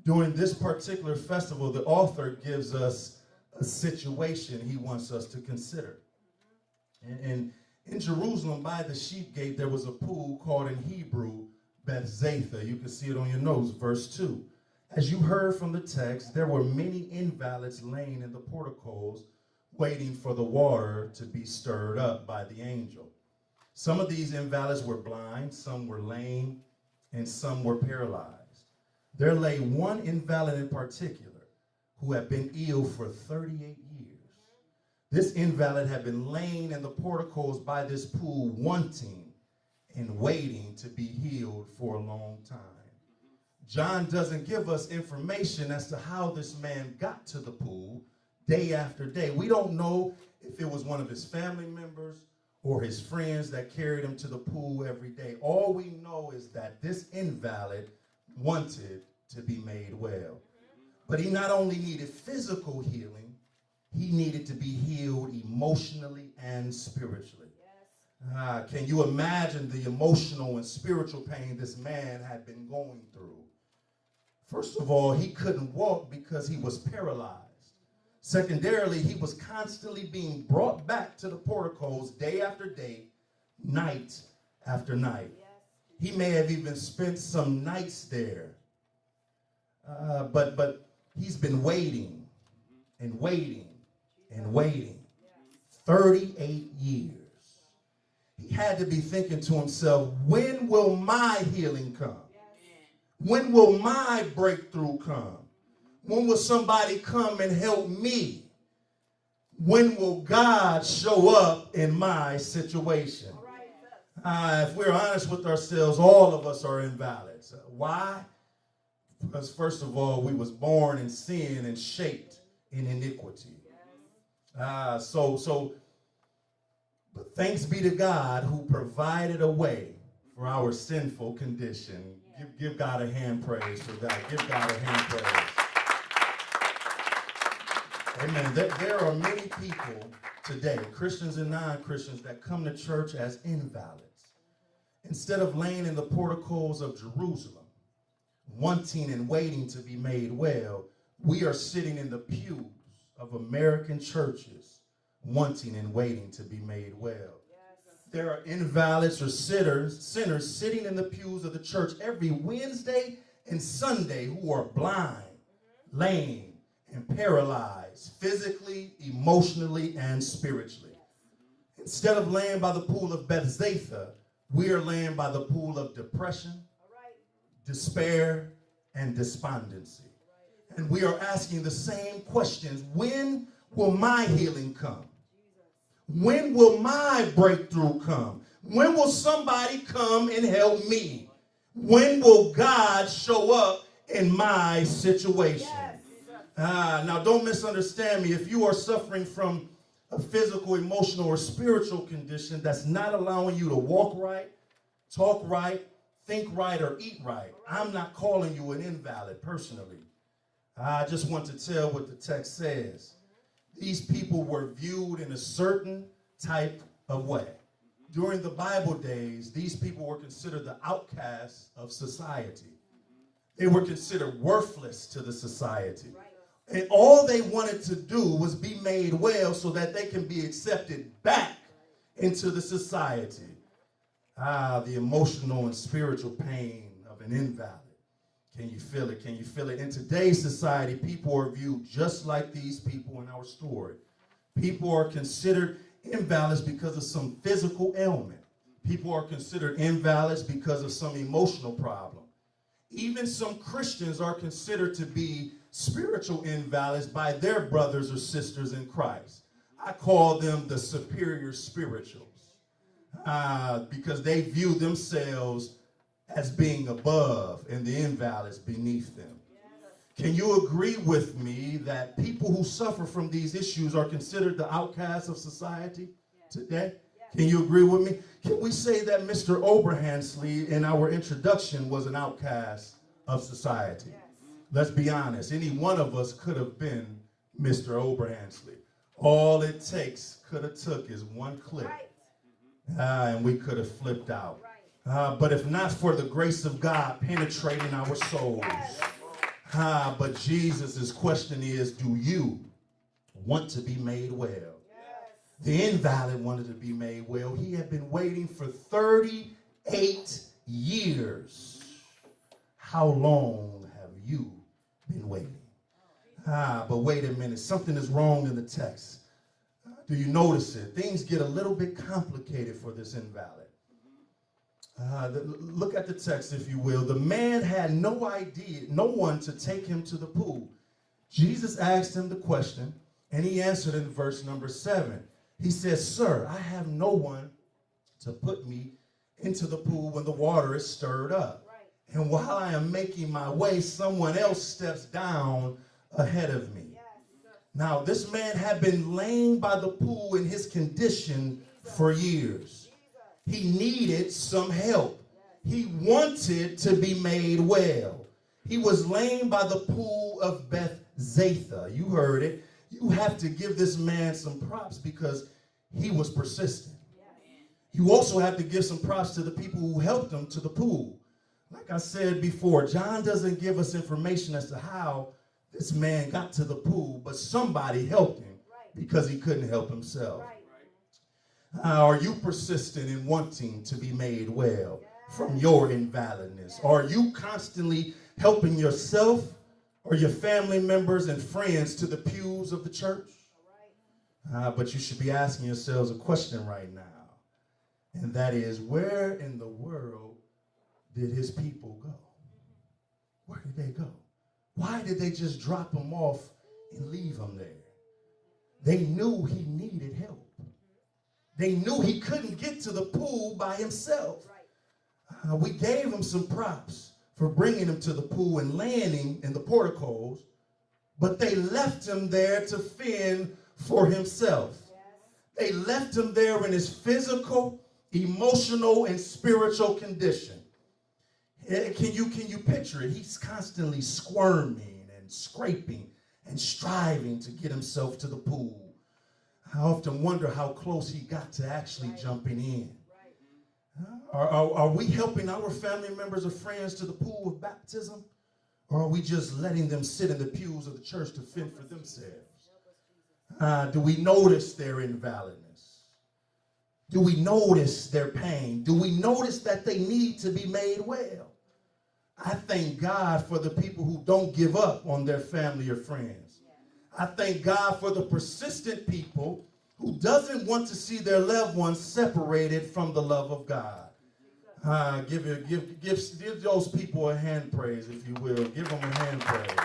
During this particular festival, the author gives us a situation he wants us to consider. And in Jerusalem, by the sheep gate, there was a pool called in Hebrew Bethzatha. You can see it on your notes, verse 2. As you heard from the text, there were many invalids laying in the porticos, waiting for the water to be stirred up by the angel. Some of these invalids were blind, some were lame, and some were paralyzed. There lay one invalid in particular who had been ill for 38 years. This invalid had been laying in the porticos by this pool, wanting and waiting to be healed for a long time. John doesn't give us information as to how this man got to the pool day after day. We don't know if it was one of his family members or his friends that carried him to the pool every day. All we know is that this invalid wanted to be made well. But he not only needed physical healing, he needed to be healed emotionally and spiritually. Yes. Can you imagine the emotional and spiritual pain this man had been going through? First of all, he couldn't walk because he was paralyzed. Secondarily, he was constantly being brought back to the porticos day after day, night after night. Yes. He may have even spent some nights there. But he's been waiting and waiting and waiting. 38 years. He had to be thinking to himself, when will my healing come? When will my breakthrough come? When will somebody come and help me? When will God show up in my situation? If we're honest with ourselves, all of us are invalids. Why? Because first of all, we was born in sin and shaped in iniquity. But thanks be to God who provided a way for our sinful condition. Give God a hand praise for that. Give God a hand praise. Amen. There are many people today, Christians and non-Christians, that come to church as invalids. Instead of laying in the porticos of Jerusalem, wanting and waiting to be made well, we are sitting in the pews of American churches, wanting and waiting to be made well. There are invalids or sinners sitting in the pews of the church every Wednesday and Sunday who are blind, lame, and paralyzed physically, emotionally, and spiritually. Instead of laying by the pool of Bethzatha, we are laying by the pool of depression, despair, and despondency. And we are asking the same questions. When will my healing come? When will my breakthrough come? When will somebody come and help me? When will God show up in my situation? Now, don't misunderstand me. If you are suffering from a physical, emotional, or spiritual condition that's not allowing you to walk right, talk right, think right, or eat right, I'm not calling you an invalid personally. I just want to tell what the text says. These people were viewed in a certain type of way. During the Bible days, these people were considered the outcasts of society. They were considered worthless to the society. And all they wanted to do was be made well so that they can be accepted back into the society. The emotional and spiritual pain of an invalid. Can you feel it? Can you feel it? In today's society, people are viewed just like these people in our story. People are considered invalids because of some physical ailment. People are considered invalids because of some emotional problem. Even some Christians are considered to be spiritual invalids by their brothers or sisters in Christ. I call them the superior spirituals because they view themselves as being above and the invalids beneath them. Can you agree with me that people who suffer from these issues are considered the outcasts of society today? Can you agree with me? Can we say that Mr. Oberhansley in our introduction was an outcast of society? Let's be honest. Any one of us could have been Mr. Oberhansley. All it takes could have took is one click, and we could have flipped out. But if not for the grace of God penetrating our souls, But Jesus' question is, do you want to be made well? Yes. The invalid wanted to be made well. He had been waiting for 38 years. How long have you been waiting? But wait a minute. Something is wrong in the text. Do you notice it? Things get a little bit complicated for this invalid. Look at the text, if you will. The man had no one to take him to the pool. Jesus asked him the question, and he answered in verse number 7. He says, "Sir, I have no one to put me into the pool when the water is stirred up. And while I am making my way, someone else steps down ahead of me." Now, this man had been laying by the pool in his condition for years. He needed some help. He wanted to be made well. He was laying by the pool of Bethzatha. You heard it. You have to give this man some props because he was persistent. You also have to give some props to the people who helped him to the pool. Like I said before, John doesn't give us information as to how this man got to the pool, but somebody helped him because he couldn't help himself. Are you persistent in wanting to be made well from your invalidness? Are you constantly helping yourself or your family members and friends to the pews of the church? But you should be asking yourselves a question right now, and that is, where in the world did his people go? Where did they go? Why did they just drop him off and leave him there? They knew he needed help. They knew he couldn't get to the pool by himself. We gave him some props for bringing him to the pool and landing in the porticos, but they left him there to fend for himself. They left him there in his physical, emotional, and spiritual condition. Can you picture it? He's constantly squirming and scraping and striving to get himself to the pool. I often wonder how close he got to actually jumping in. Are we helping our family members or friends to the pool of baptism? Or are we just letting them sit in the pews of the church to fend for themselves? Do we notice their invalidness? Do we notice their pain? Do we notice that they need to be made well? I thank God for the people who don't give up on their family or friends. I thank God for the persistent people who doesn't want to see their loved ones separated from the love of God. Give those people a hand praise, if you will. Give them a hand praise.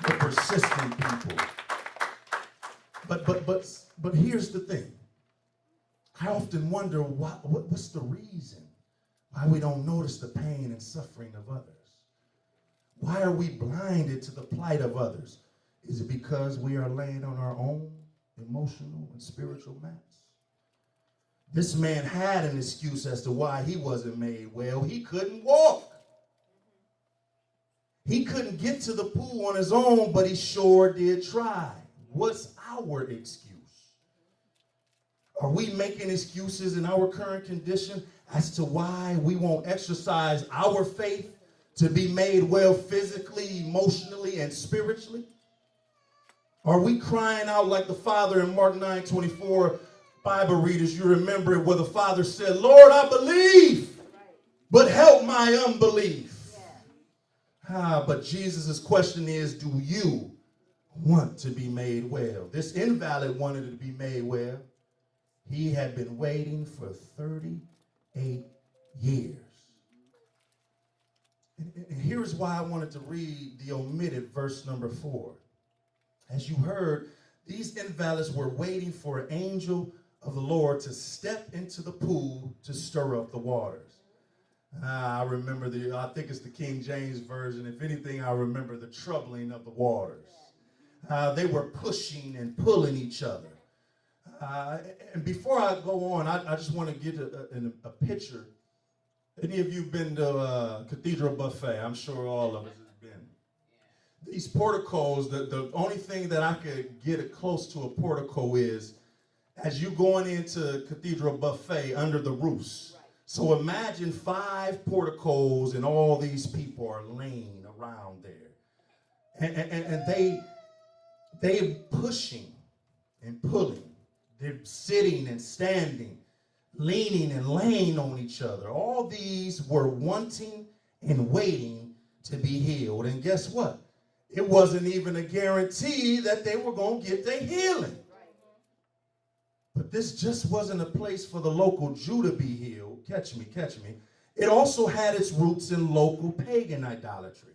The persistent people. But here's the thing. I often wonder what's the reason why we don't notice the pain and suffering of others. Why are we blinded to the plight of others? Is it because we are laying on our own emotional and spiritual mats? This man had an excuse as to why he wasn't made well. He couldn't walk. He couldn't get to the pool on his own, but he sure did try. What's our excuse? Are we making excuses in our current condition as to why we won't exercise our faith to be made well physically, emotionally, and spiritually? Are we crying out like the Father in Mark 9:24? Bible readers, you remember it, where the Father said, "Lord, I believe, but help my unbelief." But Jesus' question is, do you want to be made well? This invalid wanted to be made well. He had been waiting for 38 years. And here's why I wanted to read the omitted verse number 4. As you heard, these invalids were waiting for an angel of the Lord to step into the pool to stir up the waters. I remember I think it's the King James Version. If anything, I remember the troubling of the waters. They were pushing and pulling each other. And before I go on, I just want to get a picture. Any of you been to a cathedral buffet? I'm sure all of us have been. These porticos, the only thing that I could get it close to a portico is as you going into cathedral buffet under the roofs. Right. So imagine 5 porticos and all these people are laying around there. And they pushing and pulling. They're sitting and standing, leaning and laying on each other. All these were wanting and waiting to be healed. And guess what? It wasn't even a guarantee that they were going to get their healing. But this just wasn't a place for the local Jew to be healed. Catch me, catch me. It also had its roots in local pagan idolatry.